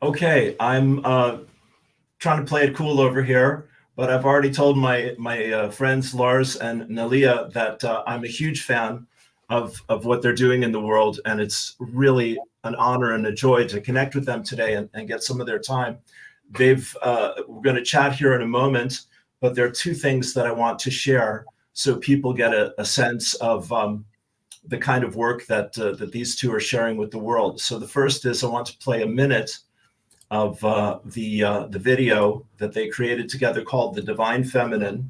Okay, I'm trying to play it cool over here, but I've already told my friends Lars and Naleea that I'm a huge fan of what they're doing in the world, and it's really an honor and a joy to connect with them today and get some of their time. We're going to chat here in a moment, but there are two things that I want to share so people get a sense of the kind of work that these two are sharing with the world. So the first is I want to play a minute of the video that they created together called The Divine Feminine,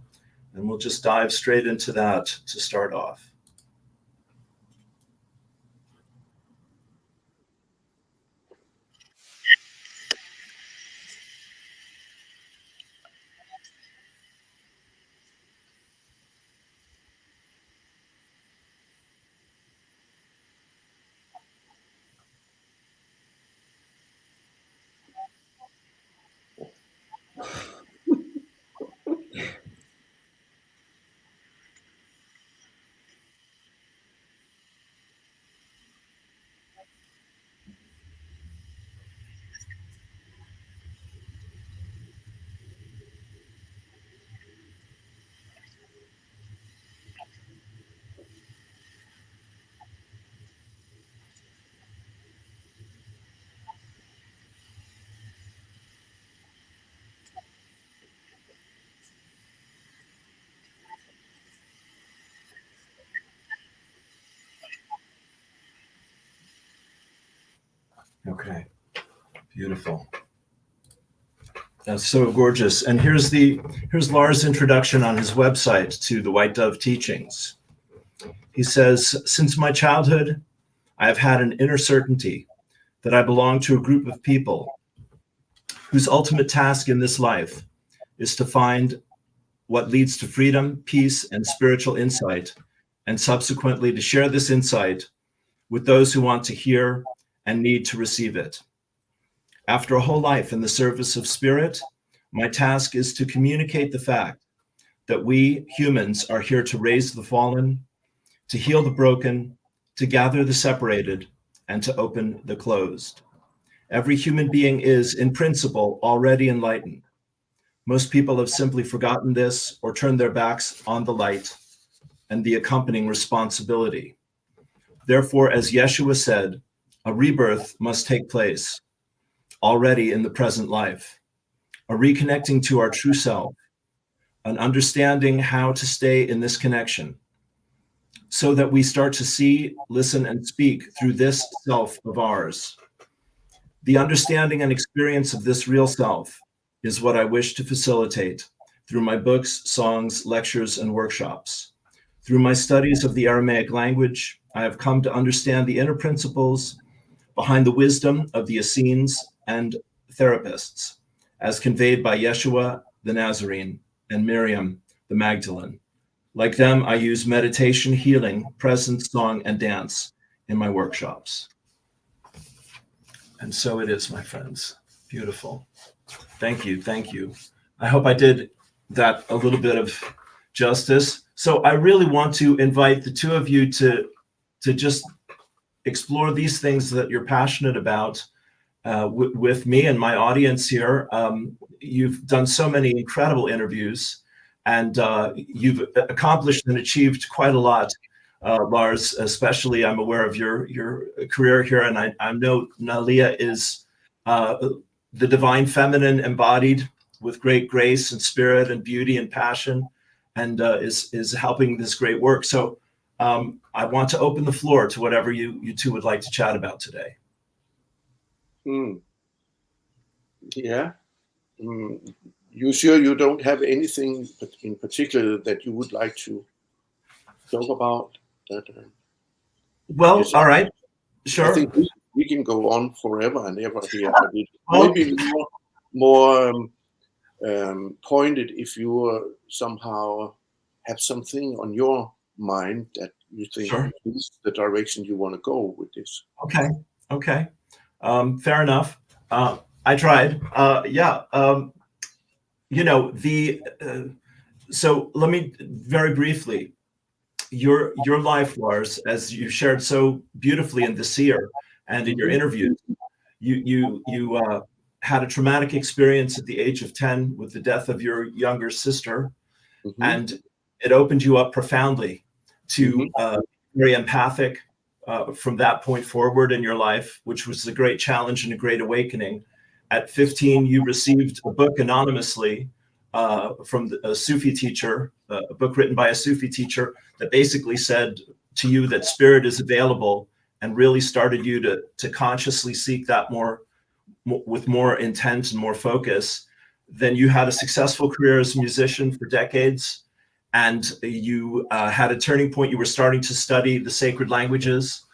and we'll just dive straight into that to start off. Okay, beautiful. That's so gorgeous. And here's Lars' introduction on his website to the White Dove teachings. He says, since my childhood, I have had an inner certainty that I belong to a group of people whose ultimate task in this life is to find what leads to freedom, peace, and spiritual insight, and subsequently to share this insight with those who want to hear and need to receive it. After a whole life in the service of spirit, my task is to communicate the fact that we humans are here to raise the fallen, to heal the broken, to gather the separated, and to open the closed. Every human being is, in principle, already enlightened. Most people have simply forgotten this or turned their backs on the light and the accompanying responsibility. Therefore, as Yeshua said, a rebirth must take place already in the present life, a reconnecting to our true self, an understanding how to stay in this connection so that we start to see, listen, and speak through this self of ours. The understanding and experience of this real self is what I wish to facilitate through my books, songs, lectures, and workshops. Through my studies of the Aramaic language, I have come to understand the inner principles behind the wisdom of the Essenes and therapists, as conveyed by Yeshua the Nazarene and Miriam the Magdalene. Like them, I use meditation, healing, presence, song, and dance in my workshops. And so it is, my friends. Beautiful. Thank you. Thank you. I hope I did that a little bit of justice. So I really want to invite the two of you to just explore these things that you're passionate about with me and my audience here. You've done so many incredible interviews, and you've accomplished and achieved quite a lot, Lars. Especially, I'm aware of your career here, and I know Naleea is the divine feminine embodied with great grace and spirit and beauty and passion, and is helping this great work. So I want to open the floor to whatever you two would like to chat about today. Yeah. You sure you don't have anything in particular that you would like to talk about? Well, all right, sure. I think we can go on forever and ever here, but it maybe more pointed if you somehow have something on your mind that you think is the direction you want to go with this. Okay. Fair enough. I tried. So let me very briefly, your life, Lars, as you shared so beautifully in the seer and in your interviews, you had a traumatic experience at the age of 10 with the death of your younger sister, and it opened you up profoundly to very empathic from that point forward in your life, which was a great challenge and a great awakening. At 15, you received a book anonymously from a Sufi teacher, a book written by a Sufi teacher that basically said to you that spirit is available, and really started you to consciously seek that more with more intent and more focus. Then you had a successful career as a musician for decades, and you had a turning point. You were starting to study the sacred languages,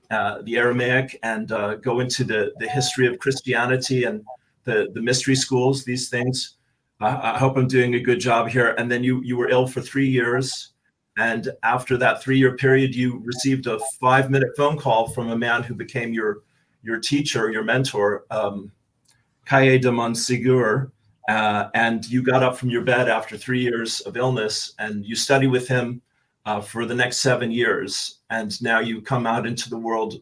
the Aramaic, and go into the history of Christianity and the mystery schools, these things. I hope I'm doing a good job here. And then you were ill for 3 years. And after that 3-year period, you received a 5-minute phone call from a man who became your teacher, your mentor, Kaye de Montségur. And you got up from your bed after 3 years of illness, and you study with him for the next 7 years. And now you come out into the world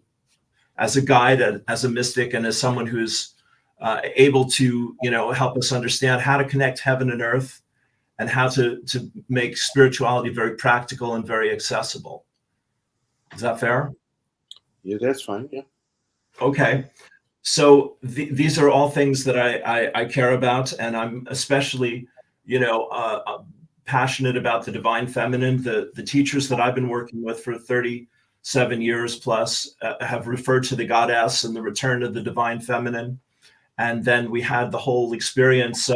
as a guide, as a mystic, and as someone who's able to, help us understand how to connect heaven and earth, and how to make spirituality very practical and very accessible. Is that fair? Yeah, that's fine. Yeah. Okay. So these are all things that I care about, and I'm especially, passionate about the divine feminine. The teachers that I've been working with for 37 years plus have referred to the goddess and the return of the divine feminine. And then we had the whole experience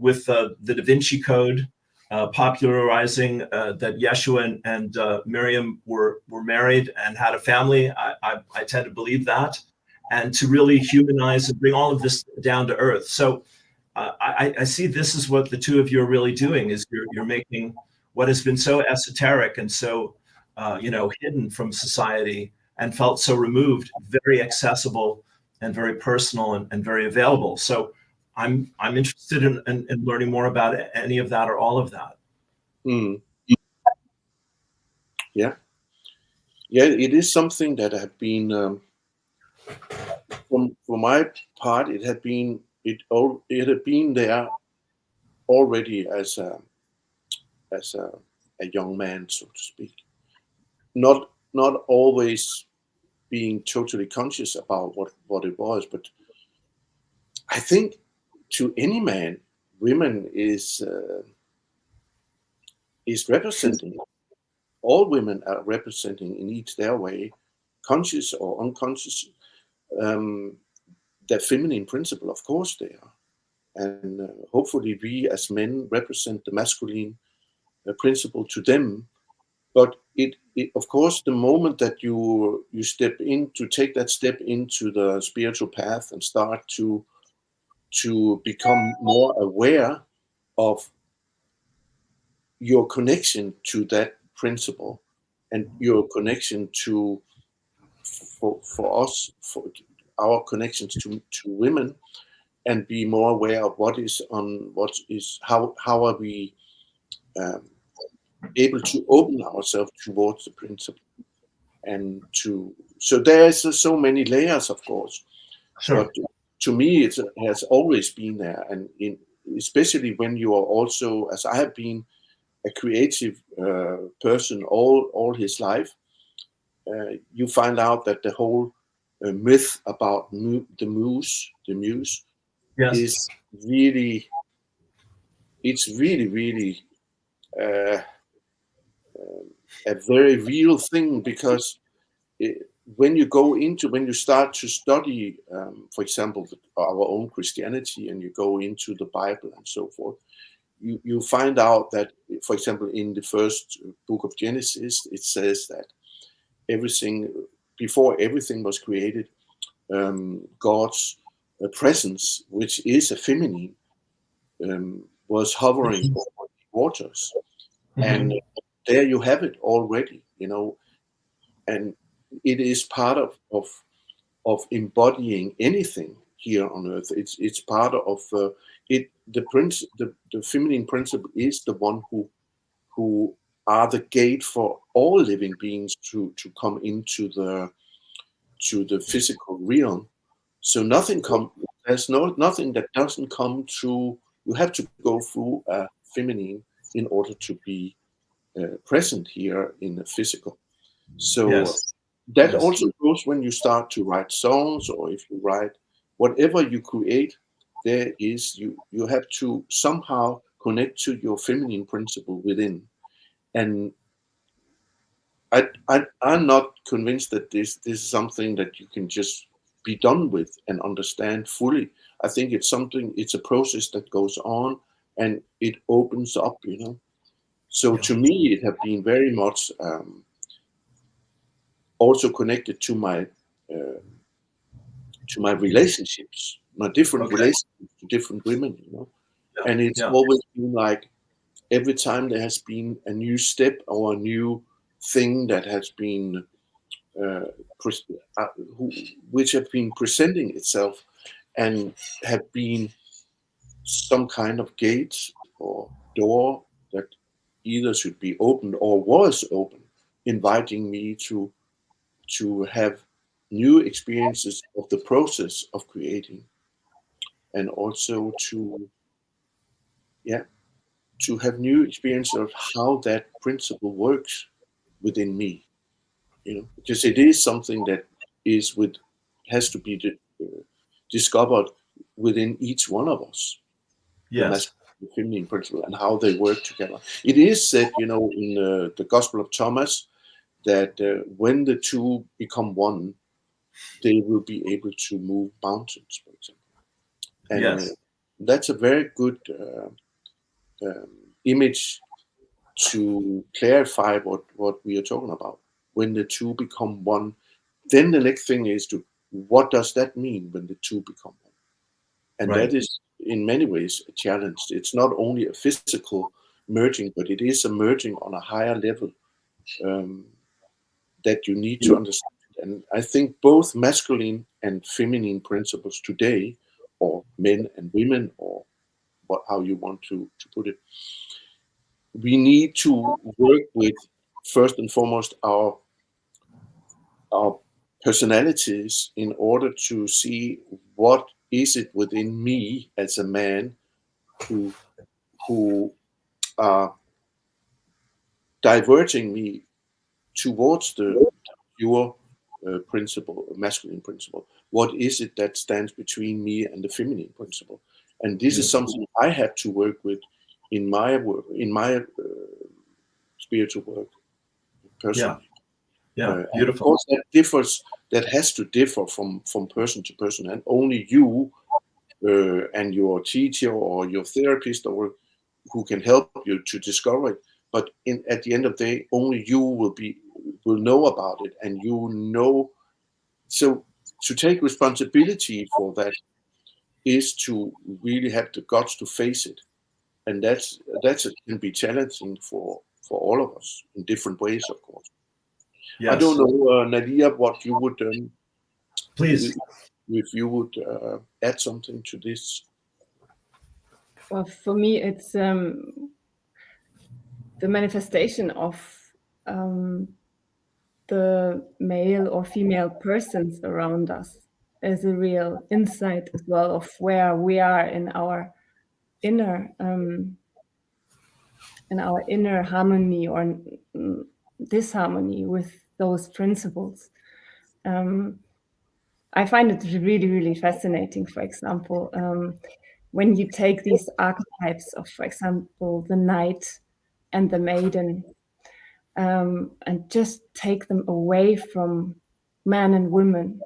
with the Da Vinci Code, popularizing that Yeshua and Miriam were married and had a family. I tend to believe that, and to really humanize and bring all of this down to earth. So I see this is what the two of you are really doing, is you're making what has been so esoteric and so hidden from society and felt so removed, very accessible and very personal and very available. So I'm interested in learning more about any of that or all of that. Yeah, it is something that have been for my part. It had been there already as a young man, so to speak. Not always being totally conscious about what it was, but I think to any man, women is representing. All women are representing in each their way, conscious or unconscious, the feminine principle. Of course they are, and hopefully we as men represent the masculine principle to them. But it of course, the moment that you take that step into the spiritual path and start to become more aware of your connection to that principle and your connection to for us, for our connections to women, and be more aware of how are we able to open ourselves towards the principle, and so there's so many layers, of course. Sure. But to me, it has always been there, and especially when you are also, as I have been, a creative person all his life, you find out that the whole myth about the muse Yes. is really, it's really a very real thing, because when you start to study, for example, our own Christianity, and you go into the Bible and so forth, you find out that, for example, in the first book of Genesis, it says that before everything was created, God's presence, which is a feminine, was hovering over the waters. And there you have it already, and it is part of embodying anything here on earth. It's part of it. The feminine principle is the one who are the gate for all living beings to come into the physical realm. So nothing there's nothing that doesn't come through. You have to go through a feminine in order to be present here in the physical. So Yes. that Yes. also goes when you start to write songs, or if you write whatever you create. There is you have to somehow connect to your feminine principle within. And I'm not convinced that this is something that you can just be done with and understand fully. I think it's something. It's a process that goes on, and it opens up. So Yeah. to me, it has been very much also connected uh, to my relationships, my different Okay. relationships to different women. Yeah. And it's Yeah. always been like every time there has been a new step or a new thing that has been uh, pres- uh, who, which have been presenting itself and have been some kind of gate or door that either should be opened or was open, inviting me to have new experiences of the process of creating, and also yeah to have new experience of how that principle works within me. Because it is something that is with has to be discovered within each one of us, the Yes. masculine and feminine principle and how they work together. It is said, in the Gospel of Thomas, that when the two become one, they will be able to move mountains, for example. And Yes. that's a very good um, image to clarify what we are talking about. When the two become one, then the next thing is to what does that mean when the two become one? And that Right. is in many ways a challenge. It's not only a physical merging, but it is a merging on a higher level um, that you need to understand. And I think both masculine and feminine principles today, or men and women, or how you want to put it, we need to work with first and foremost our personalities in order to see what is it within me as a man who who are diverting me towards the pure principle, masculine principle. What is it that stands between me and the feminine principle? And this is Beautiful. something I have to work with in my work, in my spiritual work Yeah. personally. Yeah. And of Beautiful. course, that differs. That has to differ from person to person, and only you and your teacher or your therapist or who can help you to discover it. But at the end of the day, only you will know about it, and you know. So to take responsibility for that is to really have the guts to face it, and that's it can be challenging for all of us in different ways, of course. I don't Yes. know, Naleea, what you would Please. if you would add something to this. Well, for me, it's the manifestation of um, the male or female persons around us is a real insight as well of where we are inner in our inner harmony or disharmony with those principles. I find it really, really fascinating. For example, when you take these archetypes of, for example, the knight and the maiden, and just take them away from man and women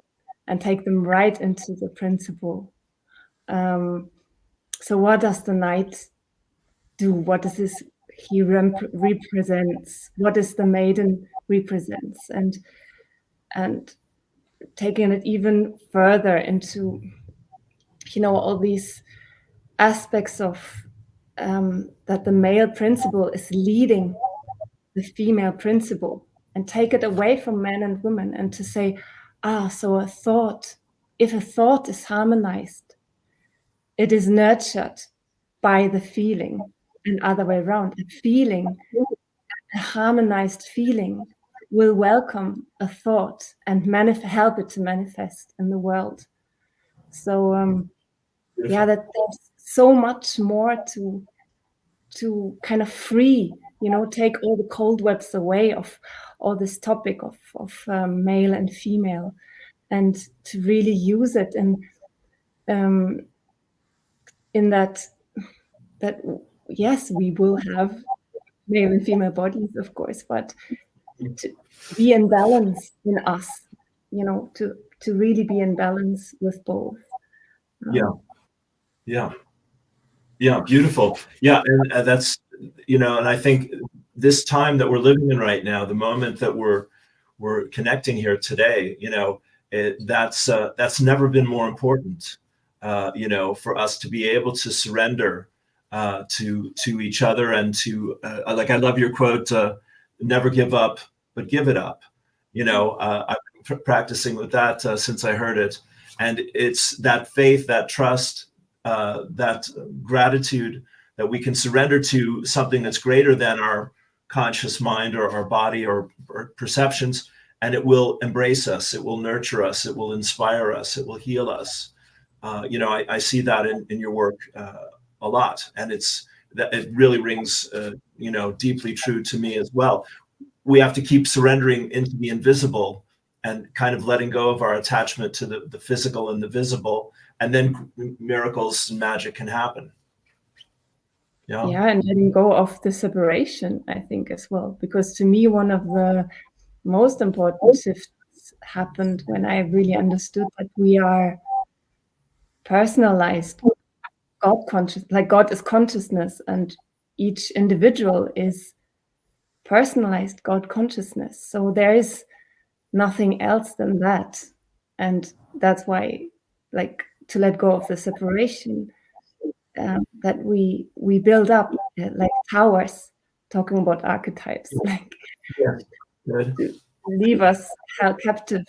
and take them right into the principle. So what does the knight do? What does this he represents? What does the maiden represents? And taking it even further into all these aspects of that the male principle is leading the female principle, and take it away from men and women, and to say, so if a thought is harmonized, it is nurtured by the feeling, and other way around. A harmonized feeling will welcome a thought and help it to manifest in the world. So yeah, that there's so much more to kind of free, take all the cold webs away of all this topic of male and female, and to really use it in that yes, we will have male and female bodies, of course, but to be in balance in us, to really be in balance with both. Yeah. Yeah, beautiful. Yeah, and that's, and I think this time that we're living in right now, the moment that we're connecting here today, that's never been more important. For us to be able to surrender to each other, and to like, I love your quote, "Never give up, but give it up." I've been practicing with that since I heard it, and it's that faith, that trust, that gratitude, that we can surrender to something that's greater than our conscious mind or our body or perceptions, and it will embrace us, it will nurture us, it will inspire us, it will heal us. I see that in your work a lot, and it really rings deeply true to me as well. We have to keep surrendering into the invisible and kind of letting go of our attachment to the physical and the visible, and then miracles and magic can happen. Yeah, and letting go of the separation, I think, as well, because to me, one of the most important shifts happened when I really understood that we are personalized God conscious, like God is consciousness, and each individual is personalized God consciousness. So there is nothing else than that. And that's why, like, to let go of the separation, that we build up like towers, talking about archetypes, like to leave us held captive,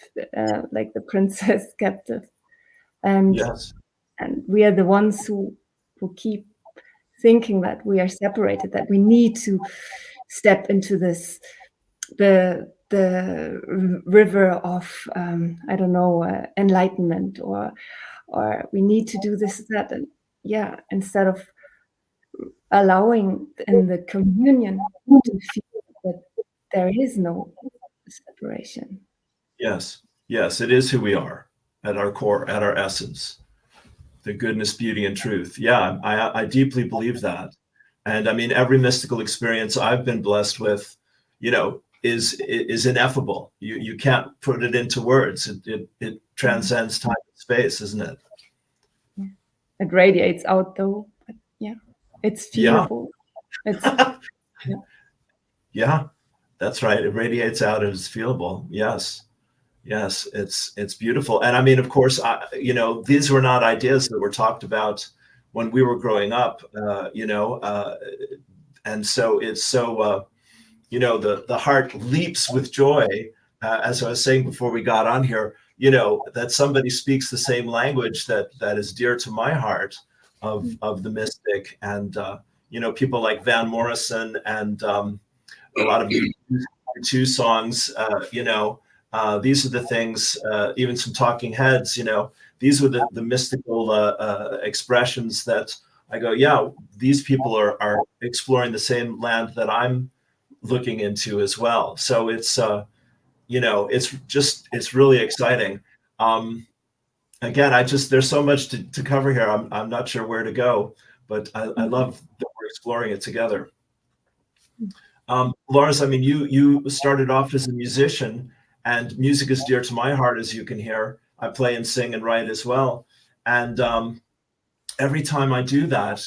like the princess captive, and Yes. and we are the ones who keep thinking that we are separated, that we need to step into this the river of I don't know, enlightenment, or we need to do this, that, and yeah, instead of allowing in the communion to feel that there is no separation. Yes. It is who we are at our core, at our essence, the goodness, beauty, and truth. Yeah, I deeply believe that. And I mean, every mystical experience I've been blessed with, is ineffable. You can't put it into words. It transcends time and space, isn't it? Yeah. It radiates out, though. But yeah, it's feelable. It's Yeah, that's right. It radiates out and it's feelable. Yes. It's beautiful. And I mean, of course, these were not ideas that were talked about when we were growing up, and so it's so, the heart leaps with joy, as I was saying before we got on here, that somebody speaks the same language that is dear to my heart of the mystic, and, people like Van Morrison, and a lot of U2 songs, these are the things, even some Talking Heads, these were the mystical expressions that I go, yeah, these people are exploring the same land that I'm looking into as well. So it's, it's really exciting. Again, there's so much to cover here. I'm not sure where to go, but I love that we're exploring it together. Lars, I mean, you started off as a musician, and music is dear to my heart, as you can hear. I play and sing and write as well. And every time I do that,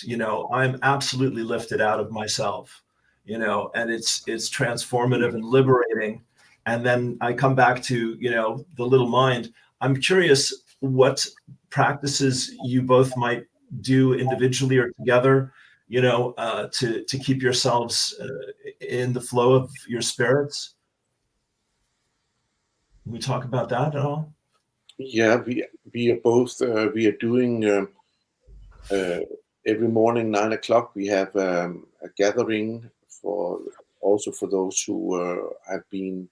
I'm absolutely lifted out of myself, and it's transformative and liberating. And then I come back to, the little mind. I'm curious what practices you both might do individually or together, to keep yourselves in the flow of your spirits. Can we talk about that at all? Yeah, we are both we are doing every morning 9 o'clock. We have a gathering for those who have been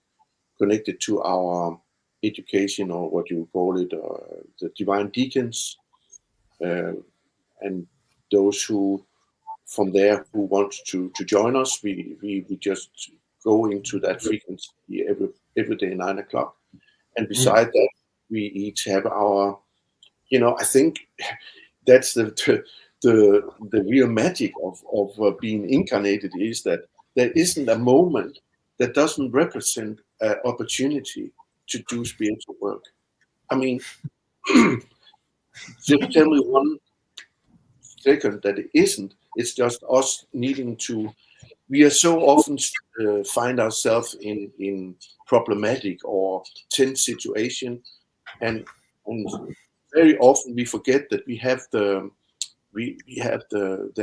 connected to our education, or what you call it, the divine deacons. and those who from there who want to join us, we just go into that frequency every day 9 o'clock. And beside that, we each have our, I think that's the real magic of being incarnated, is that there isn't a moment that doesn't represent an opportunity to do spiritual work. I mean, just tell me 1 second that it isn't. It's just us needing to. We are so often find ourselves in problematic or tense situation, and very often we forget that we have the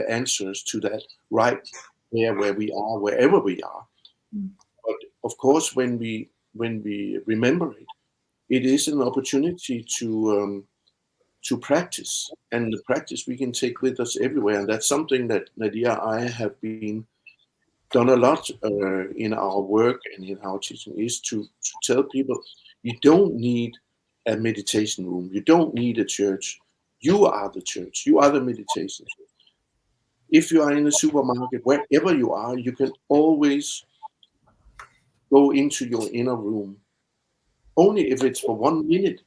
answers to that right there where we are, wherever we are. But of course, when we remember it, it is an opportunity to practice, and the practice we can take with us everywhere. And that's something that Naleea and I have done a lot in our work and in our teaching, is to tell people, you don't need a meditation room, you don't need a church. You are the church, you are the meditation. If you are in a supermarket, wherever you are, you can always go into your inner room, only if it's for 1 minute.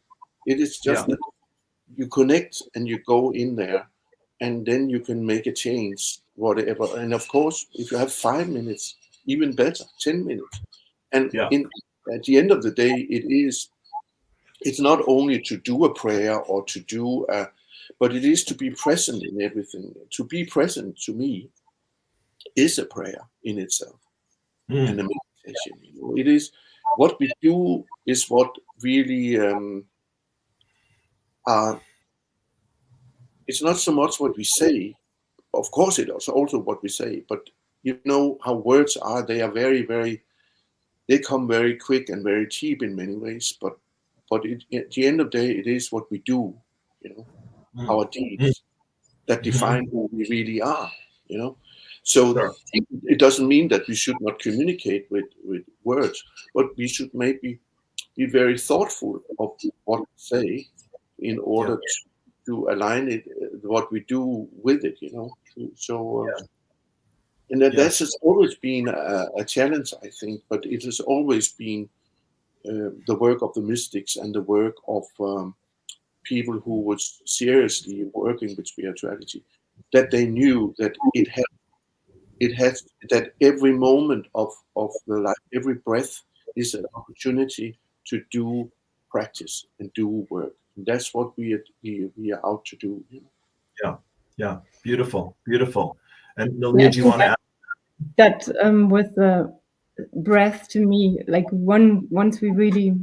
It is just that you connect and you go in there, and then you can make a change, whatever. And of course, if you have 5 minutes, even better, 10 minutes. And at the end of the day, it's not only to do a prayer or to do but it is to be present in everything. To be present, to me, is a prayer in itself, and a meditation. It is what we do is what really it's not so much what we say. Of course, it is also what we say, but you know how words are. They are very, very. They come very quick and very cheap in many ways. But at the end of the day, it is what we do. Our deeds that define who we really are. So it doesn't mean that we should not communicate with words, but we should maybe be very thoughtful of what we say in order to align it, what we do with it. So. And that has always been a challenge, I think, but it has always been the work of the mystics and the work of people who was seriously working with spirituality, that they knew that it has that every moment of the life, every breath is an opportunity to do practice and do work. And that's what we are out to do. Yeah, beautiful. And Naleea, do you want to add? That with the breath, to me, like once we really,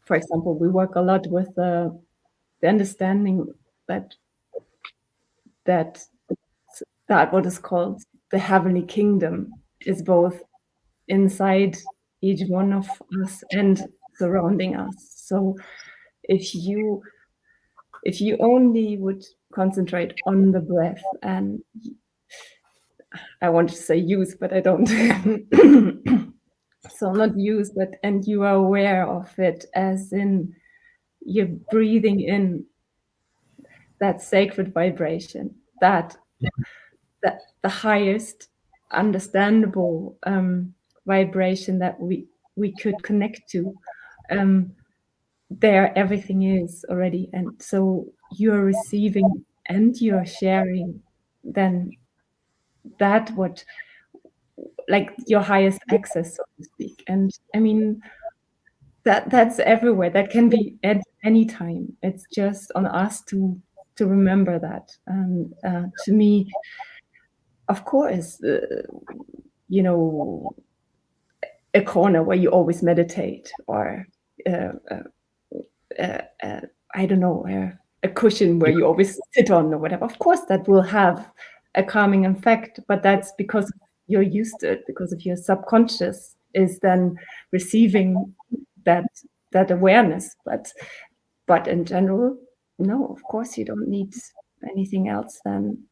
for example, we work a lot with the understanding that what is called the heavenly kingdom is both inside each one of us and surrounding us. So if you only would concentrate on the breath, and I want to say use, but I don't. So not use, but and you are aware of it, as in you're breathing in that sacred vibration, that the highest understandable vibration that we could connect to. There everything is already, and so you're receiving and you're sharing then that what, like, your highest access, so to speak. And I mean that's everywhere. That can be at any time. It's just on us to remember that. And to me, of course, a corner where you always meditate, or I don't know, a cushion where you always sit on, or whatever. Of course, that will have a calming effect, but that's because you're used to it, because of your subconscious is then receiving that awareness. But in general, no, of course, you don't need anything else than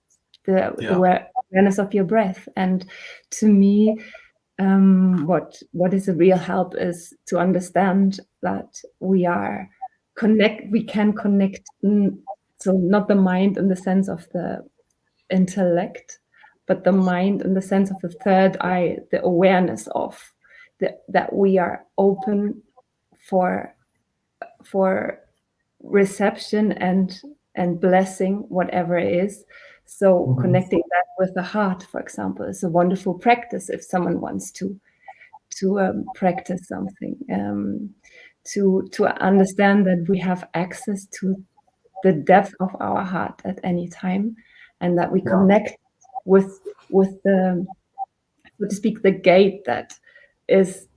the awareness of your breath. And to me, what is a real help is to understand that we can connect So not the mind in the sense of the intellect, but the mind in the sense of the third eye, the awareness of that we are open for reception and blessing, whatever it is. So connecting that with the heart, for example, is a wonderful practice if someone wants to practice something, to understand that we have access to the depth of our heart at any time, and that we connect with the, so to speak, the gate that is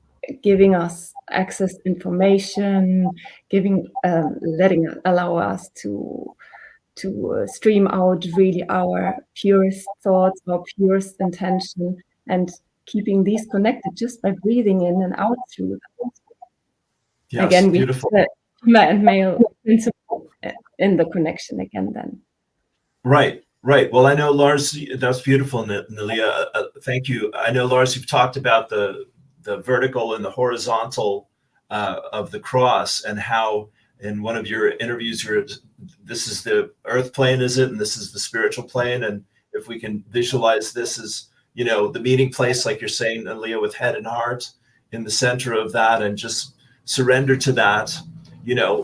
giving us access information, allow us to stream out really our purest thoughts, our purest intention, and keeping these connected just by breathing in and out through them. Yes, Again, we beautiful. have the female and male principle in the connection again then. Right, right. Well, I know, Lars, that's beautiful, Naleea. Thank you. I know, Lars, you've talked about the vertical and the horizontal of the cross, and how in one of your interviews, this is the earth plane, is it? And this is the spiritual plane. And if we can visualize this as, the meeting place, like you're saying, Naleea, with head and heart in the center of that, and just surrender to that,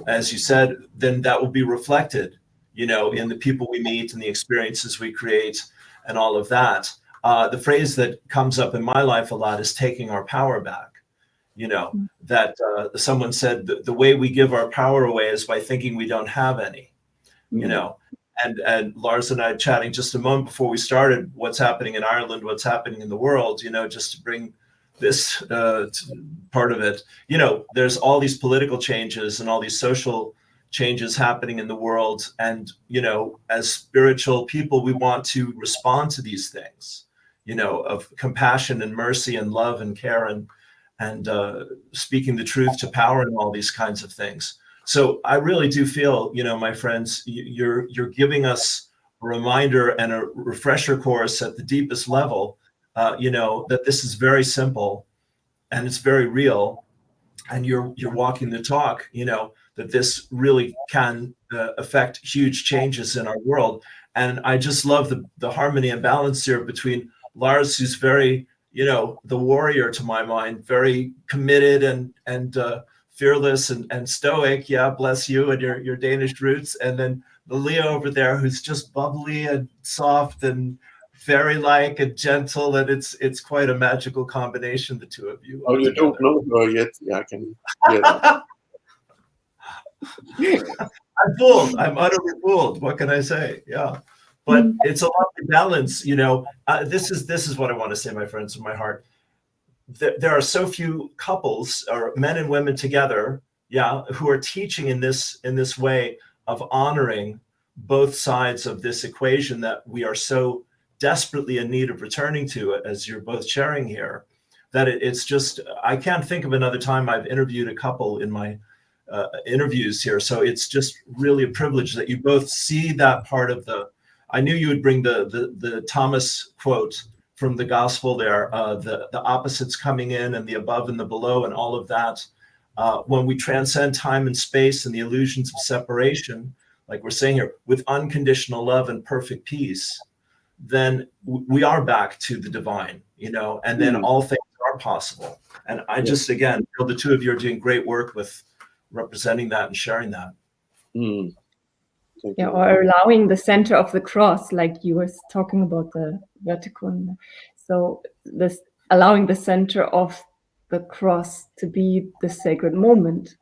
as you said, then that will be reflected, in the people we meet and the experiences we create and all of that. The phrase that comes up in my life a lot is taking our power back. That someone said the way we give our power away is by thinking we don't have any, and Lars and I chatting just a moment before we started, what's happening in Ireland, what's happening in the world, just to bring this part of it, there's all these political changes and all these social changes happening in the world. And, as spiritual people, we want to respond to these things, of compassion and mercy and love and care and speaking the truth to power and all these kinds of things. So I really do feel, my friends, you're giving us a reminder and a refresher course at the deepest level, that this is very simple and it's very real, and you're walking the talk, that this really can affect huge changes in our world. And I just love the harmony and balance here between Lars, who's very, the warrior to my mind, very committed and fearless and stoic. Yeah, bless you and your Danish roots. And then Naleea over there, who's just bubbly and soft and fairy-like and gentle, and it's quite a magical combination, the two of you. Oh, you don't know her yet? Yeah, I can hear that. I'm fooled. I'm utterly fooled. What can I say? Yeah, but it's a lovely balance. This is what I want to say, my friends, from my heart. There are so few couples or men and women together, who are teaching in this way of honoring both sides of this equation that we are so desperately in need of returning to, as you're both sharing here, that it's just, I can't think of another time I've interviewed a couple in my interviews here. So it's just really a privilege that you both see that part of I knew you would bring the Thomas quote from the gospel there, the opposites coming in and the above and the below and all of that. When we transcend time and space and the illusions of separation, like we're saying here, with unconditional love and perfect peace, then we are back to the divine, and then all things are possible. And I just, again, feel the two of you are doing great work with representing that and sharing that. Or allowing the center of the cross, like you were talking about the vertical. So this allowing the center of the cross to be the sacred moment.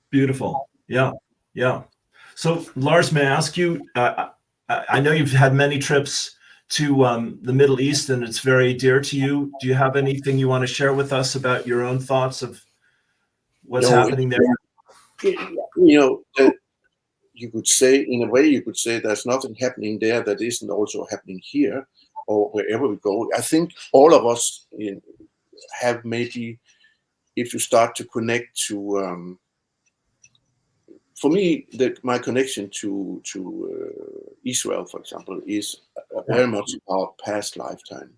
Beautiful. Yeah. So Lars, may I ask you, I know you've had many trips to the Middle East and it's very dear to you. Do you have anything you want to share with us about your own thoughts of what's happening there? You could say, in a way, there's nothing happening there that isn't also happening here or wherever we go. I think all of us have maybe, if you start to connect to, for me, my connection to Israel, for example, is very much our past lifetime.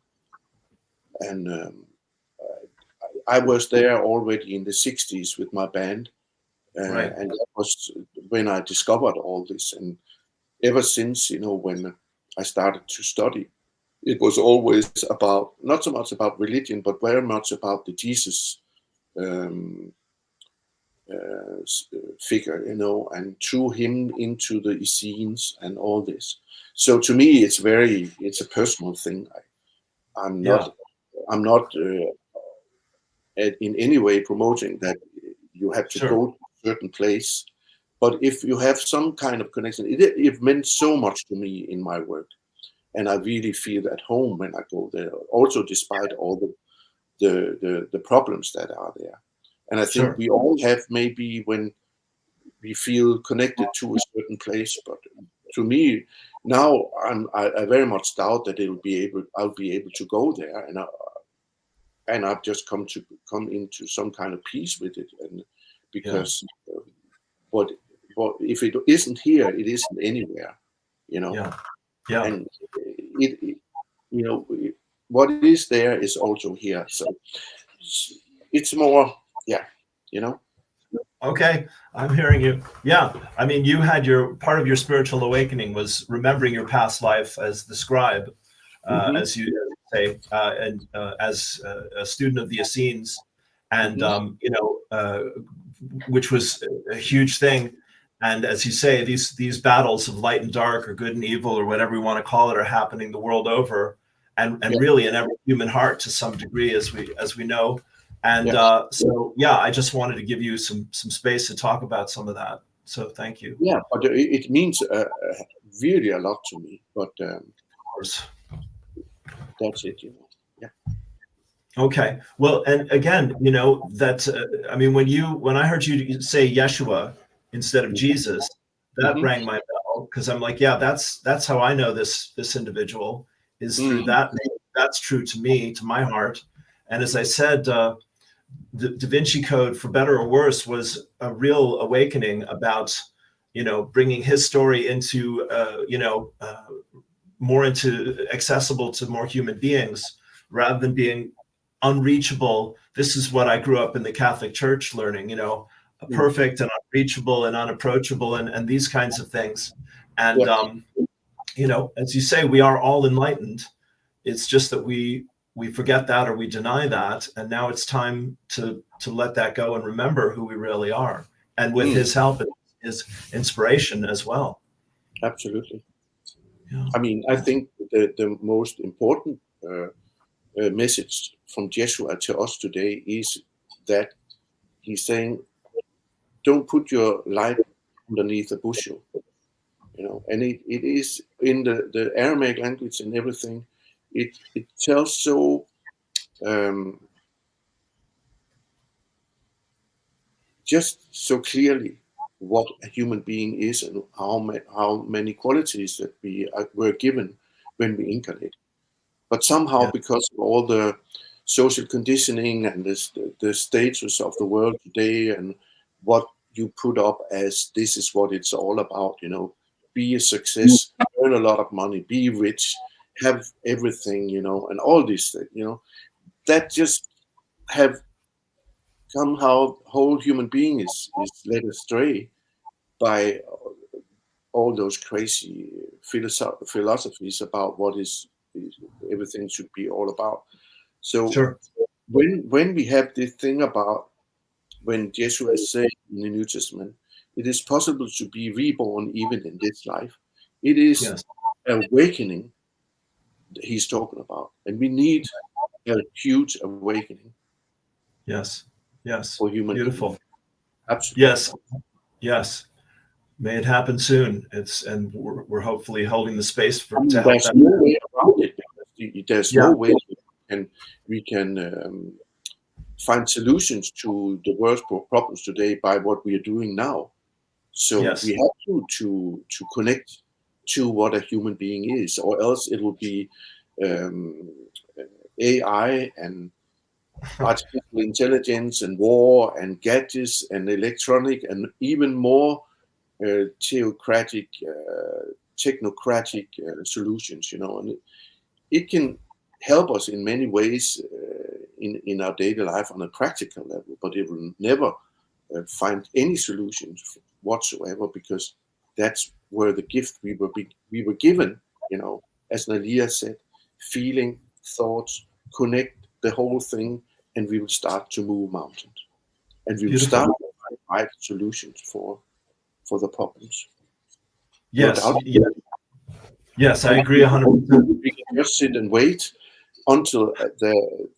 And I was there already in the 60s with my band. Right. And that was when I discovered all this. And ever since, when I started to study, it was always about, not so much about religion, but very much about the Jesus um, figure, and threw him into the Essenes and all this. So to me, it's a personal thing. I'm Yeah. not, I'm not in any way promoting that you have to Sure. go to a certain place. But if you have some kind of connection, it meant so much to me in my work. And I really feel at home when I go there, also despite all the problems that are there. And I think Sure. we all have, maybe when we feel connected to a certain place, but to me now, I very much doubt that I'll be able to go there, and I've just come into some kind of peace with it, and because what if it isn't here, it isn't anywhere, Yeah. Yeah. and it you know what is there is also here. So it's more, yeah, you know. Okay, I'm hearing you. Yeah, I mean, you had your part of your spiritual awakening was remembering your past life as the scribe, Hmm. as you say, and as a student of the Essenes, and Hmm. which was a huge thing. And as you say, these battles of light and dark, or good and evil, or whatever we want to call it, are happening the world over, and Yeah, really in every human heart to some degree, as we know. And yeah, so, yeah, I just wanted to give you some space to talk about some of that. So thank you. yeah. But it means really a lot to me. But Of course. that's it. Yeah. Okay. Well, and again, that I mean, when I heard you say Yeshua instead of Jesus, that Hmm. rang my bell, because I'm like, yeah, that's how I know this individual is through Hmm. that name. That's true to me, to my heart. And as I said, the Da Vinci Code, for better or worse, was a real awakening about, bringing his story into, more into accessible to more human beings, rather than being unreachable. This is what I grew up in the Catholic Church learning, Hmm. perfect and unreachable and unapproachable, and these kinds of things. And, Yeah. as you say, we are all enlightened. It's just that we forget that, or we deny that, and now it's time to let that go and remember who we really are, and with Hmm. his help and his inspiration as well. Absolutely. Yeah. I mean, I think the most important message from Joshua to us today is that he's saying, "Don't put your light underneath a bushel." And it is in the Aramaic language and everything. It tells so um, just so clearly what a human being is, and how many qualities that were given when we incarnate. But somehow, Yeah. because of all the social conditioning and the status of the world today, and what you put up as this is what it's all about, be a success, earn a lot of money, be rich, have everything, and all these things, that just have somehow whole human being is led astray by all those crazy philosophies about what is everything should be all about. So Sure. when we have this thing about when Yeshua is saying in the New Testament, it is possible to be reborn even in this life. It is Yes. awakening that he's talking about, and we need a huge awakening Yes. Yes. for humankind. Beautiful. Absolutely. Yes. Yes. May it happen soon. And we're hopefully holding the space I to mean, help there's that. no way around it. There's no Yeah. way we can find solutions to the world's problems today by what we are doing now. So we Yes. have to connect to what a human being is, or else it will be um, AI and artificial intelligence and war and gadgets and electronic and even more theocratic, technocratic solutions. And it can help us in many ways in our daily life on a practical level, but it will never find any solutions whatsoever, because that's where the gift we were given. As Naleea said, feeling, thoughts, connect the whole thing, and we will start to move mountains, and we will Beautiful. start to find right solutions for the problems. Yes, No doubt. yes, I agree 100%. We can just sit and wait until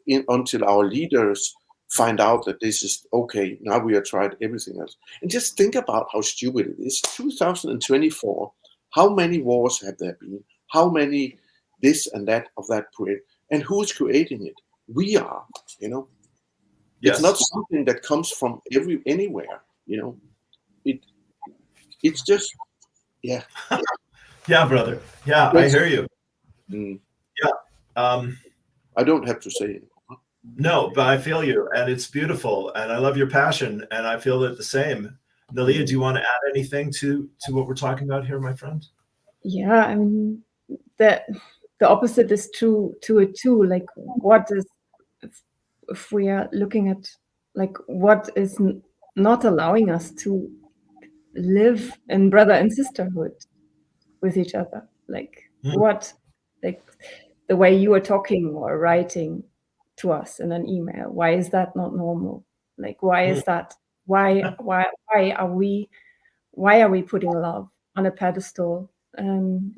until our leaders find out that this is okay. Now we have tried everything else, and just think about how stupid it is. 2024. How many wars have there been? How many this and that of that period? And who's creating it? We are. It's Yes. not something that comes from anywhere. It's just, yeah. Yeah, brother. Yeah, I hear you. Mm. Yeah. I don't have to say it. No, but I feel you, and it's beautiful, and I love your passion, and I feel it the same. Naleea, do you want to add anything to what we're talking about here, my friend? Yeah, I mean, the opposite is true to it too. Like, what is, if we are looking at like what is not allowing us to live in brother and sisterhood with each other, like what, like the way you are talking or writing to us in an email, why is that not normal? Like, why is that, why are we putting love on a pedestal, and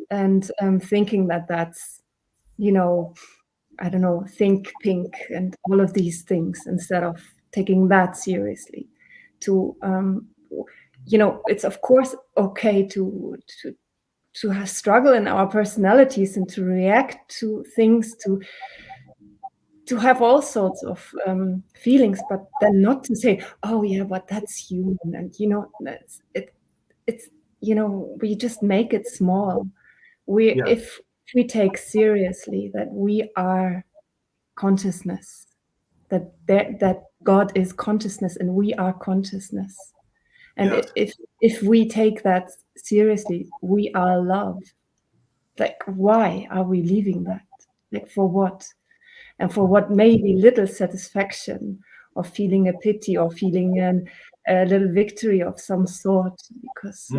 thinking that that's, I don't know, think pink and all of these things, instead of taking that seriously. To it's of course okay to have struggle in our personalities and to react to things, to have all sorts of feelings, but then not to say, oh yeah, but that's human, and that's it. It's we just make it small. If we take seriously that we are consciousness, that God is consciousness and we are consciousness, and if we take that seriously, we are love. Like, why are we leaving that? Like, for what? And for what maybe little satisfaction, or feeling a pity, or feeling a little victory of some sort, because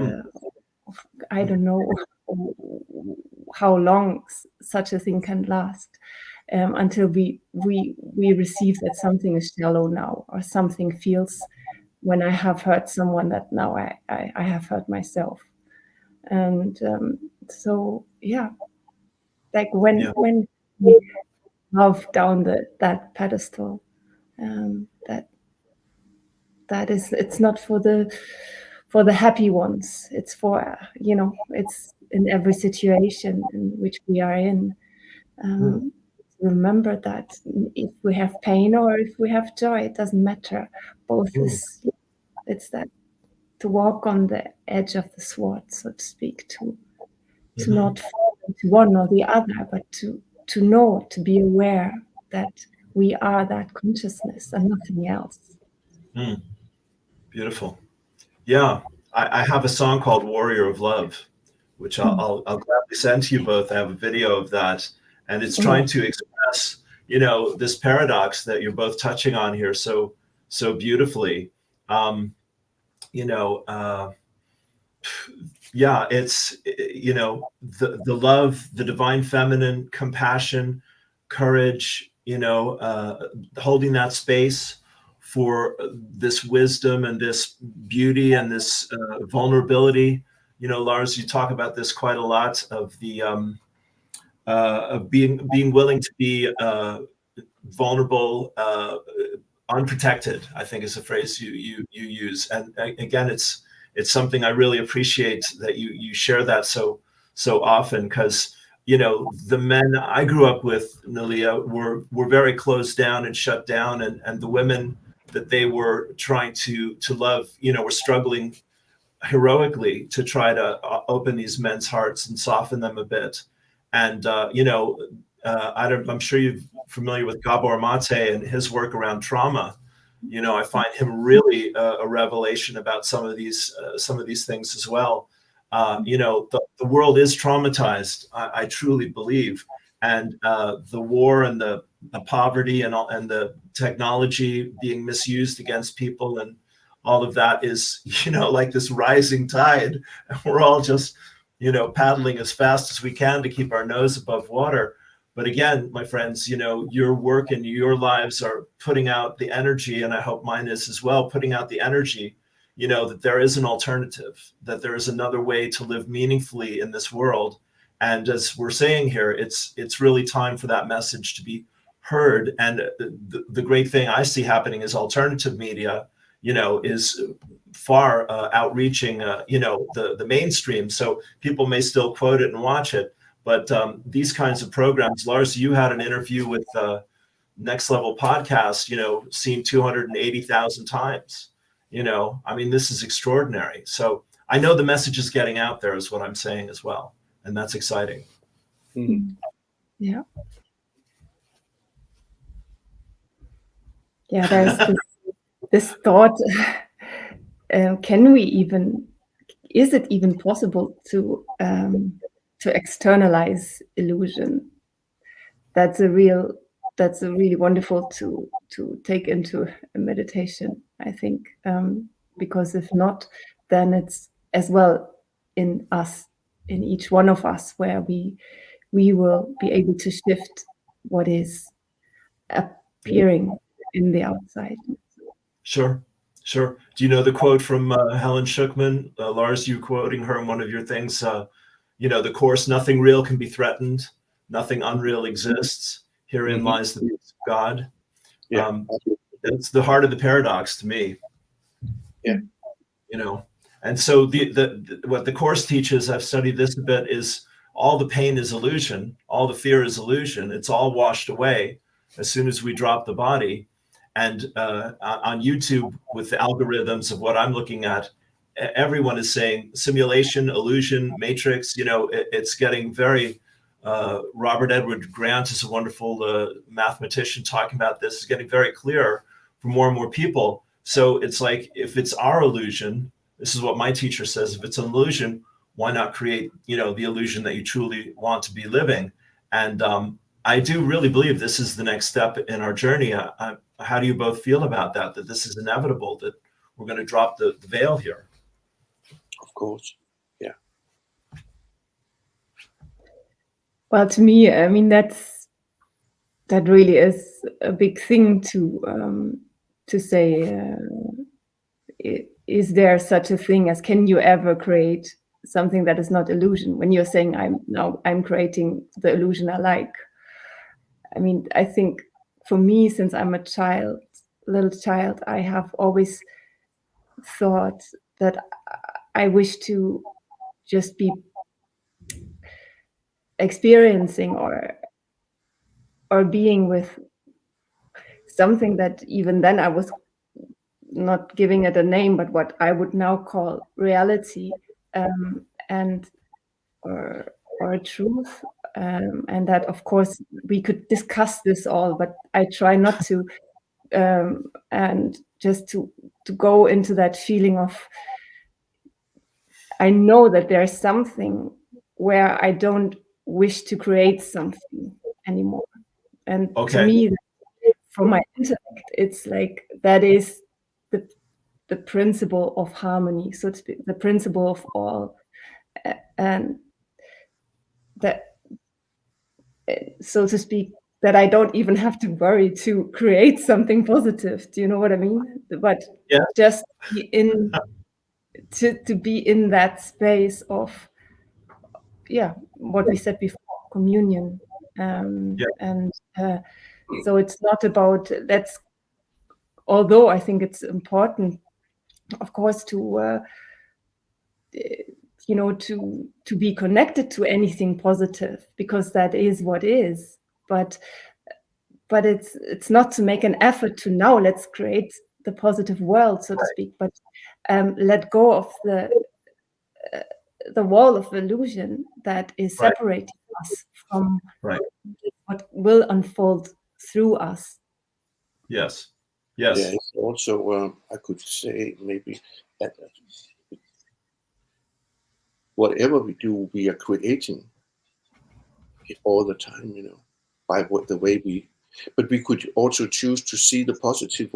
I don't know how long such a thing can last, until we receive that something is shallow now, or something feels, when I have hurt someone, that now I have hurt myself. And so yeah, like when we love down that pedestal, that is, it's not for the happy ones, it's for it's in every situation in which we are in. Remember that if we have pain or if we have joy, it doesn't matter. Both is, it's that, to walk on the edge of the sword, so to speak, to not fall into one or the other, but to know, to be aware that we are that consciousness and nothing else. Beautiful. Yeah, I have a song called "Warrior of Love," which I'll gladly send to you both. I have a video of that, and it's trying to express, this paradox that you're both touching on here so beautifully. Yeah, it's, the love, the divine feminine, compassion, courage, holding that space for this wisdom and this beauty and this vulnerability. Lars, you talk about this quite a lot, of the of being willing to be vulnerable, unprotected, I think is a phrase you use. And again, it's something I really appreciate that you share that so often, because the men I grew up with, Naleea, were very closed down and shut down, and the women that they were trying to love, were struggling heroically to try to open these men's hearts and soften them a bit. And I'm sure you're familiar with Gabor Mate and his work around trauma. I find him really a revelation about some of these things as well. The world is traumatized, I truly believe, and the war and the poverty and the technology being misused against people, and all of that is, like this rising tide, and we're all just, paddling as fast as we can to keep our nose above water. But again, my friends, your work and your lives are putting out the energy, and I hope mine is as well, putting out the energy, that there is an alternative, that there is another way to live meaningfully in this world. And as we're saying here, it's really time for that message to be heard. And the great thing I see happening is alternative media, is far outreaching, the mainstream. So people may still quote it and watch it. But these kinds of programs, Lars, you had an interview with Next Level Podcast, seen 280,000 times. This is extraordinary. So I know the message is getting out there, is what I'm saying as well. And that's exciting. Mm. Yeah. Yeah, there's this thought, is it even possible to externalize illusion? That's a really wonderful to take into a meditation, I think, because if not, then it's as well in us, in each one of us, where we will be able to shift what is appearing in the outside. Sure. Do you know the quote from Helen Schuckman? Lars, you quoting her in one of your things, the Course, nothing real can be threatened, nothing unreal exists. Herein lies the peace of God. Yeah. It's the heart of the paradox to me. Yeah. And so what the Course teaches, I've studied this a bit, is all the pain is illusion, all the fear is illusion. It's all washed away as soon as we drop the body. And on YouTube, with the algorithms of what I'm looking at, everyone is saying simulation, illusion, matrix. It's getting very. Robert Edward Grant is a wonderful mathematician talking about this. It's getting very clear for more and more people. So it's like, if it's our illusion, this is what my teacher says. If it's an illusion, why not create, the illusion that you truly want to be living? And I do really believe this is the next step in our journey. How do you both feel about that this is inevitable, that we're going to drop the veil here? Of course. Yeah. Well, to me, that really is a big thing to say. Is there such a thing as, can you ever create something that is not illusion? When you're saying I'm creating the illusion I like. I think for me, since I'm a little child, I have always thought that I wish to just be experiencing or being with something that even then I was not giving it a name, but what I would now call reality, and or a truth, and that, of course, we could discuss this all, but I try not to, and just to go into that feeling of, I know that there's something where I don't wish to create something anymore. And Okay. To me, from my intellect, it's like that is the principle of harmony, so to speak, the principle of all, and that, so to speak, that I don't even have to worry to create something positive. Do you know what I mean? But Yeah. just be to be in that space of, what we said before, communion. And so it's not about, although I think it's important, of course, to be connected to anything positive, because that is what is. But it's not to make an effort to, now let's create the positive world, so to speak, but let go of the wall of illusion that is separating us from what will unfold through us. Yes. Yeah, it's also, I could say maybe that whatever we do, we are creating it all the time, by the way but we could also choose to see the positive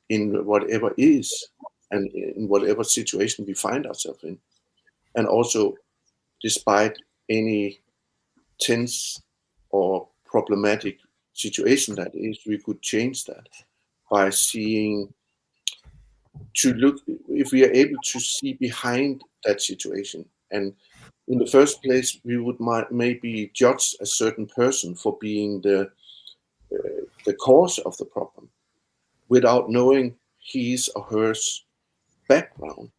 in whatever is. and in whatever situation we find ourselves in. And also, despite any tense or problematic situation that is, we could change that by seeing, to look, if we are able to see behind that situation. And in the first place, we would maybe judge a certain person for being the cause of the problem without knowing his or her background,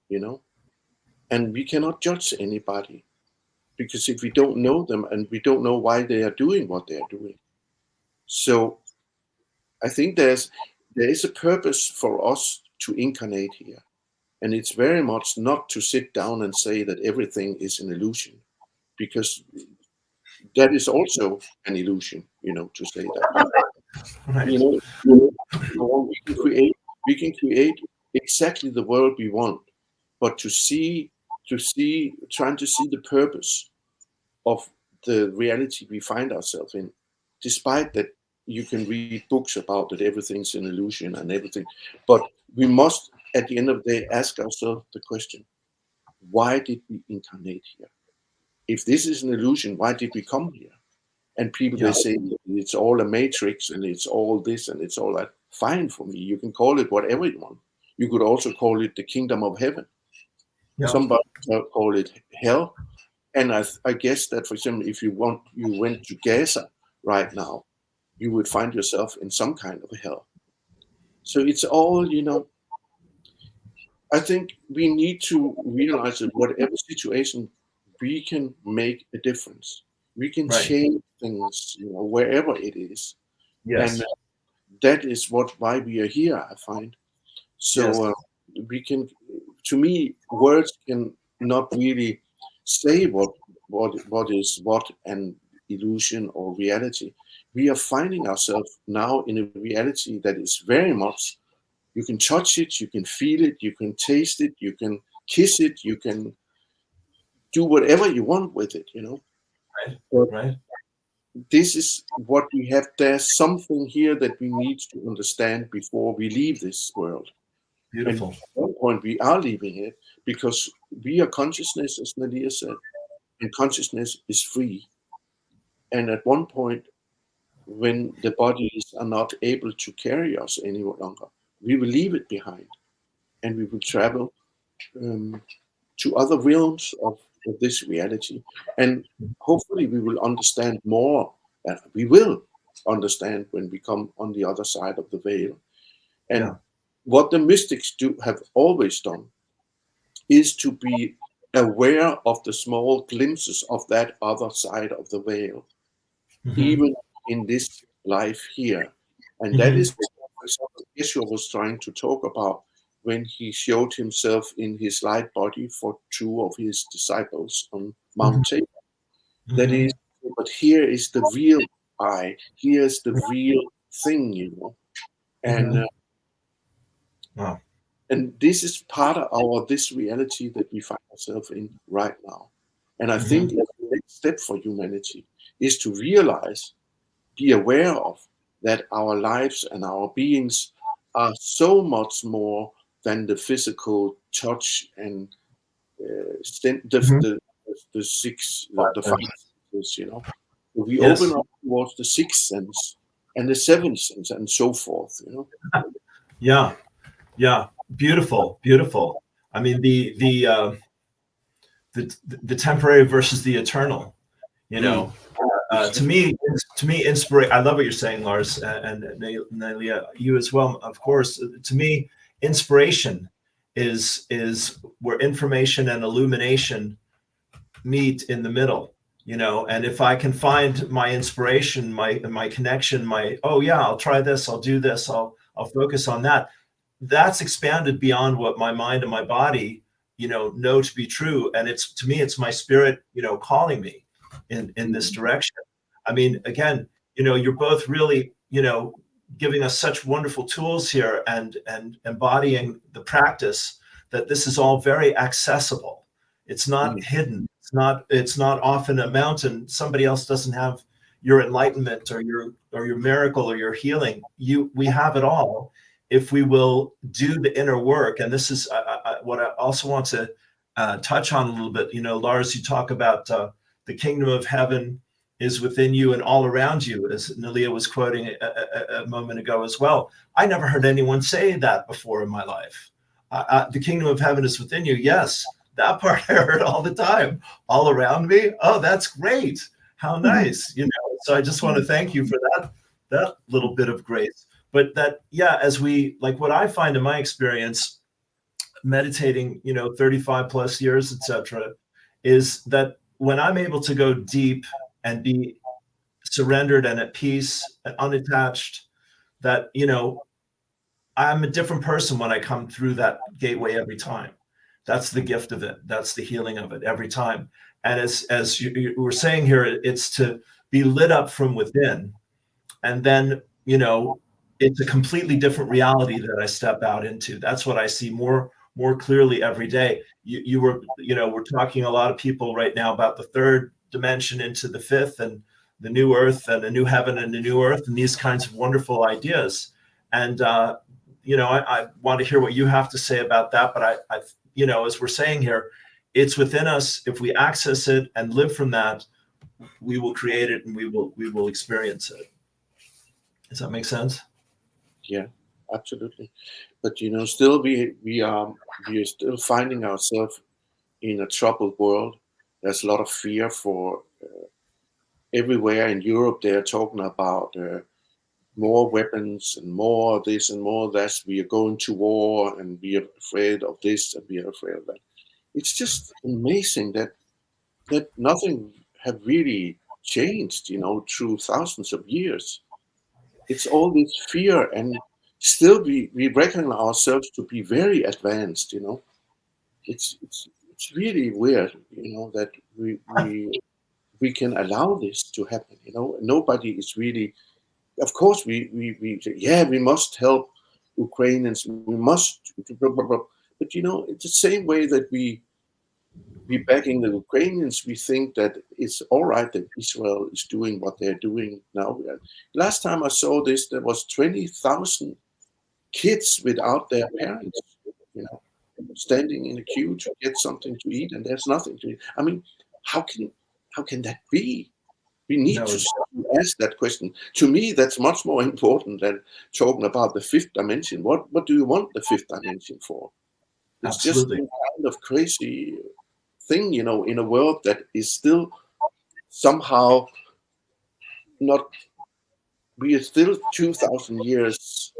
and we cannot judge anybody, because if we don't know them and we don't know why they are doing what they are doing. So I think there is a purpose for us to incarnate here, and it's very much not to sit down and say that everything is an illusion, because that is also an illusion, to say that. Right. We can create exactly the world we want, but trying to see the purpose of the reality we find ourselves in, despite that you can read books about that everything's an illusion and everything, but we must, at the end of the day, ask ourselves the question: why did we incarnate here? If this is an illusion, why did we come here? And people, they say it's all a matrix and it's all this and it's all that. Fine for me. You can call it whatever you want. You could also call it the kingdom of heaven. Yeah. Somebody call it hell. And I guess that, for example, if you went to Gaza right now, you would find yourself in some kind of hell. So it's all, I think we need to realize that whatever situation, we can make a difference. We can change things, wherever it is. Yes. And that is why we are here, I find. So we can, to me, words can not really say what is what an illusion or reality. We are finding ourselves now in a reality that is very much, you can touch it, you can feel it, you can taste it, you can kiss it, you can do whatever you want with it, Right. This is what we have. There's something here that we need to understand before we leave this world. Beautiful. And at one point we are leaving it, because we are consciousness, as Naleea said, and consciousness is free. And at one point, when the bodies are not able to carry us any longer, we will leave it behind, and we will travel to other realms of this reality. And hopefully we will understand more. We will understand when we come on the other side of the veil. And what the mystics have always done is to be aware of the small glimpses of that other side of the veil, even in this life here. And that is what Yeshua was trying to talk about when he showed himself in his light body for two of his disciples on Mount Tabor. That is, but here is the real I. Here's the real thing, And Wow. and this is part of this reality that we find ourselves in right now. And I think the next step for humanity is to realize, be aware of, that our lives and our beings are so much more than the physical touch and the six, the five senses, We open up towards the sixth sense and the seventh sense and so forth, Yeah. Beautiful. I mean, the temporary versus the eternal, to me, inspiration. I love what you're saying, Lars, and Naleea, you as well, of course. To me, inspiration is where information and illumination meet in the middle, and if I can find my inspiration, my connection, I'll try this, I'll do this, I'll focus on that. That's expanded beyond what my mind and my body, know to be true. And to me, it's my spirit, calling me in this direction. I mean, again, you're both really, giving us such wonderful tools here and embodying the practice, that this is all very accessible. It's not hidden. It's not often a mountain. Somebody else doesn't have your enlightenment or your miracle or your healing. We have it all. if we will do the inner work, and this is what I also want to touch on a little bit. Lars, you talk about the kingdom of heaven is within you and all around you, as Naleea was quoting a moment ago as well. I never heard anyone say that before in my life. The kingdom of heaven is within you. Yes, that part I heard all the time. All around me. Oh, that's great. How nice. So I just want to thank you for that little bit of grace. But that, yeah, as we, like, what I find in my experience meditating, 35 plus years, etc., is that when I'm able to go deep and be surrendered and at peace and unattached, that, I'm a different person when I come through that gateway every time. That's the gift of it. That's the healing of it every time. And as you were saying here, it's to be lit up from within. And then, it's a completely different reality that I step out into. That's what I see more clearly every day. We're talking a lot of people right now about the third dimension into the fifth, and the new earth and a new heaven and a new earth, and these kinds of wonderful ideas. And, I want to hear what you have to say about that. But I as we're saying here, it's within us. If we access it and live from that, we will create it and we will experience it. Does that make sense? Yeah, absolutely. But still we are still finding ourselves in a troubled world. There's a lot of fear for everywhere in Europe. They are talking about more weapons and more this and more that. We are going to war, and we are afraid of this and we are afraid of that. It's just amazing that nothing have really changed, through thousands of years. It's all this fear, and still we reckon ourselves to be very advanced. It's really weird, that we can allow this to happen. Nobody is really. Of course, we say, yeah, we must help Ukrainians. We must, blah, blah, blah. But it's the same way that we backing the Ukrainians. We think that it's all right that Israel is doing what they're doing now. Last time I saw this, there was 20,000 kids without their parents, standing in a queue to get something to eat, and there's nothing to eat. I mean, how can that be? We need to ask that question. To me, that's much more important than talking about the fifth dimension. What do you want the fifth dimension for? It's Absolutely. just some kind of crazy thing, in a world that is still somehow not. We are still 2,000 years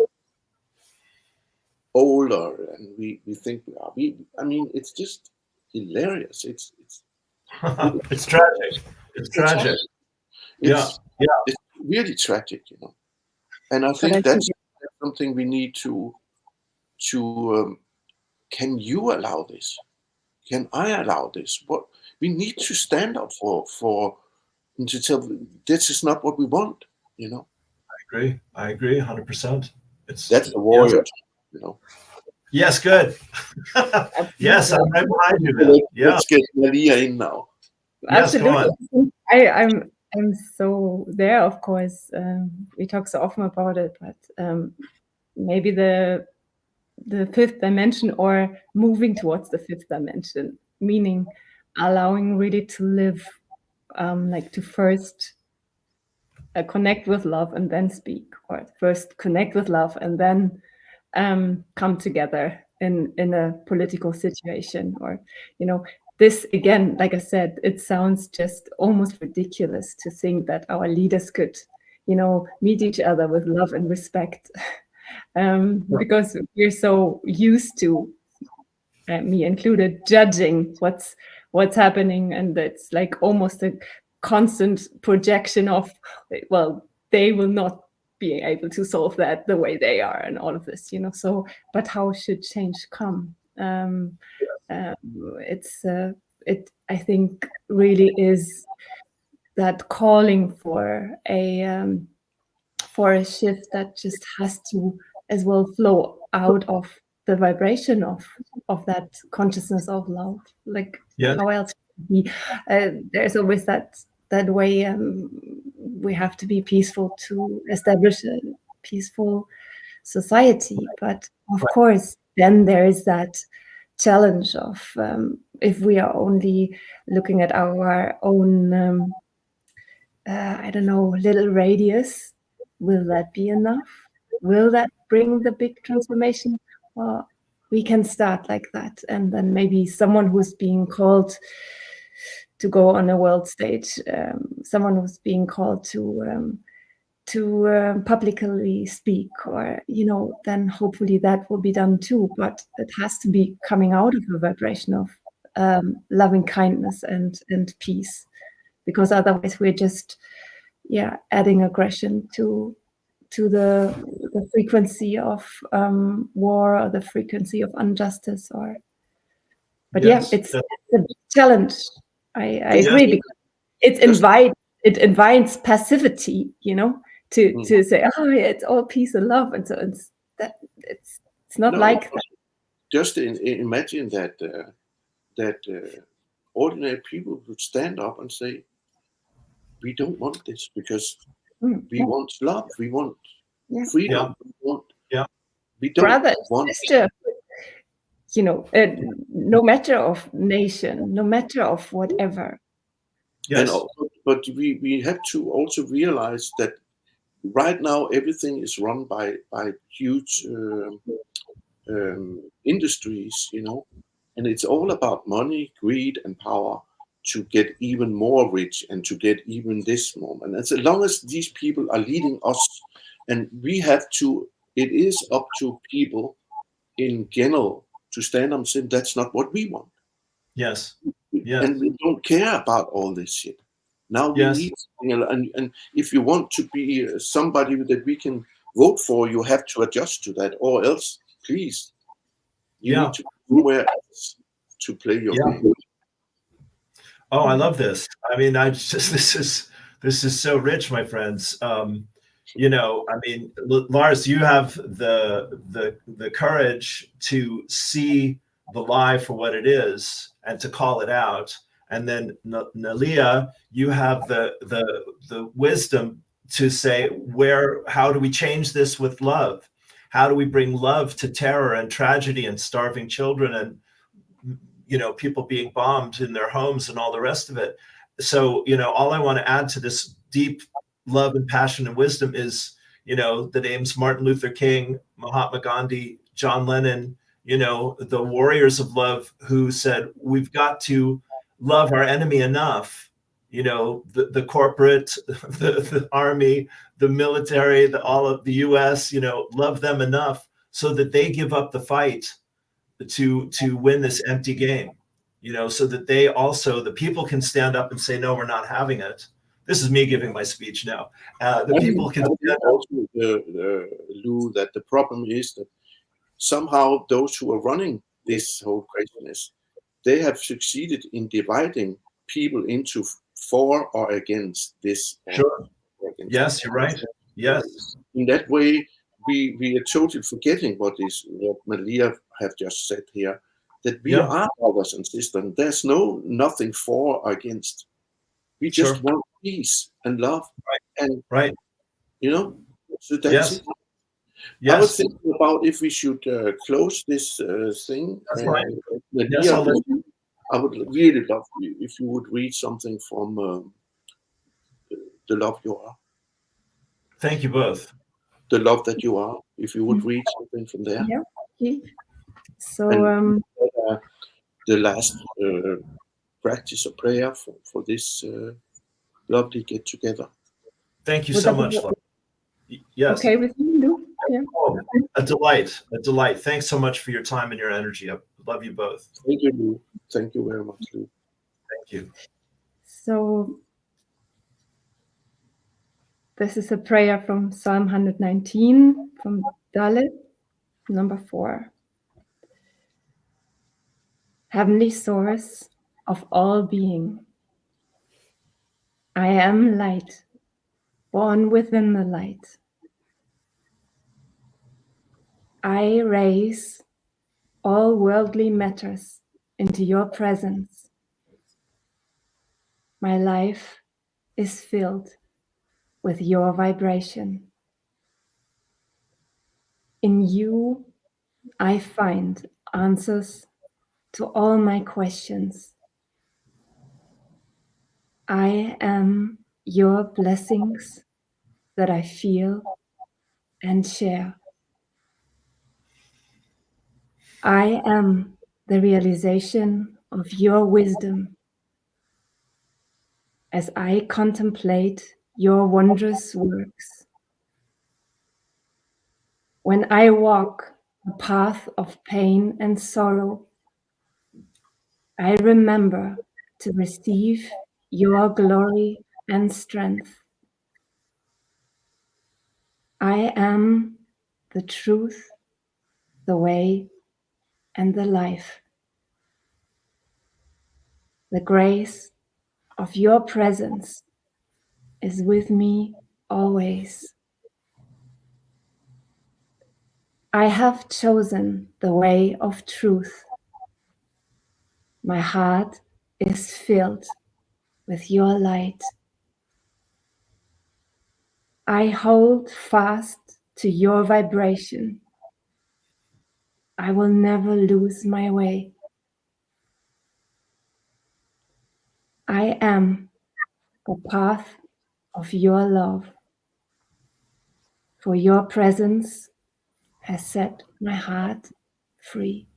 older, and we think we are. I mean, it's just hilarious. It's It's tragic. It's tragic. It's Yeah. really tragic, And I think that's something we need to. Can you allow this? Can I allow this? What we need to stand up for and to tell this is not what we want. I agree 100%. That's the warrior, Yes, good. Yes, I'm right behind you, Bill. Yeah. Let's get Naleea in now. Absolutely. Yes, I'm so there, of course. We talk so often about it, but maybe the fifth dimension, or moving towards the fifth dimension, meaning allowing really to live, like to first connect with love and then speak, or first connect with love and then come together in a political situation, or this, again, like I said, it sounds just almost ridiculous to think that our leaders could meet each other with love and respect. Because we're so used to, me included, judging what's happening, and it's like almost a constant projection of, well, they will not be able to solve that the way they are, and all of this, so, but how should change come? It I think really is that calling for a shift that just has to as well flow out of the vibration of that consciousness of love. Like, how else could it be? There's always that way. We have to be peaceful to establish a peaceful society. But of course, then there is that challenge of if we are only looking at our own, I don't know, little radius, will that be enough? Will that bring the big transformation? Well, we can start like that, and then maybe someone who's being called to go on a world stage, someone who's being called to publicly speak, or then hopefully that will be done too. But it has to be coming out of a vibration of loving kindness and peace, because otherwise we're just adding aggression to the frequency of war, or the frequency of injustice. But Yes. it's a challenge. I Yes. agree, because it invites passivity, to say, oh yeah, it's all peace and love, and so it's not like that. Just imagine that ordinary people would stand up and say, we don't want this, because we want love, we want freedom, we don't brother, want sister, no matter of nation, no matter of whatever. Yes. But we have to also realize that right now everything is run by huge industries, and it's all about money, greed, and power to get even more rich and to get even this more. And as long as these people are leading us, and we have to, it is up to people in general to stand up and say, that's not what we want. Yes. And we don't care about all this shit. Now we need something, and if you want to be somebody that we can vote for, you have to adjust to that, or else, please, you need to go somewhere else to play your game. Oh, I love this. I mean, this is so rich, my friends. Lars, you have the courage to see the lie for what it is and to call it out. And then Naleea, you have the wisdom to say, how do we change this with love? How do we bring love to terror and tragedy and starving children and people being bombed in their homes and all the rest of it? So, all I want to add to this deep love and passion and wisdom is, the names Martin Luther King, Mahatma Gandhi, John Lennon, the warriors of love who said, we've got to love our enemy enough, the corporate, the army, the military, all of the US, love them enough so that they give up the fight to win this empty game, so that they also, the people can stand up and say, no, we're not having it. This is me giving my speech now. The people can also, Lou, that the problem is that somehow those who are running this whole craziness, they have succeeded in dividing people into for or against this. Sure. Yes, you're right. Yes. In that way, we are totally forgetting what Naleea have just said here, that we are brothers and sisters. There's nothing for or against. We just want peace and love. And so that's it. Yes. I was thinking about if we should close this thing. That's right. I would really love you if you would read something from The Love You Are. Thank you both. The Love That You Are. If you would read something from there. Yeah. So the last practice of prayer for this lovely get together. Thank you so much. Yes. Okay with you, Lou? Yeah. Oh, a delight. Thanks so much for your time and your energy. I love you both. Thank you, Lou. Thank you very much, Lou. Thank you. So this is a prayer from Psalm 119 from Dalit, number 4. Heavenly source of all being, I am light, born within the light. I raise all worldly matters into your presence. My life is filled with your vibration. In you, I find answers to all my questions. I am your blessings that I feel and share. I am the realization of your wisdom as I contemplate your wondrous works. When I walk the path of pain and sorrow, I remember to receive your glory and strength. I am the truth, the way, and the life. The grace of your presence is with me always. I have chosen the way of truth. My heart is filled with your light. I hold fast to your vibration. I will never lose my way. I am the path of your love, for your presence has set my heart free.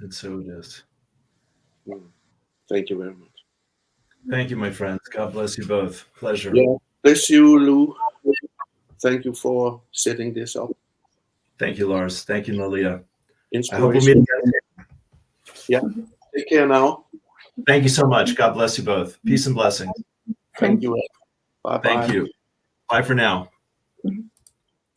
And so it is. Thank you very much. Thank you, my friends. God bless you both. Pleasure. Yeah, bless you, Lou. Thank you for setting this up. Thank you, Lars. Thank you, Naleea. I hope we'll Inspiration. meet again. Yeah. Take care now. Thank you so much. God bless you both. Peace and blessings. Thank you. Bye bye. Thank you. Bye for now. Mhm.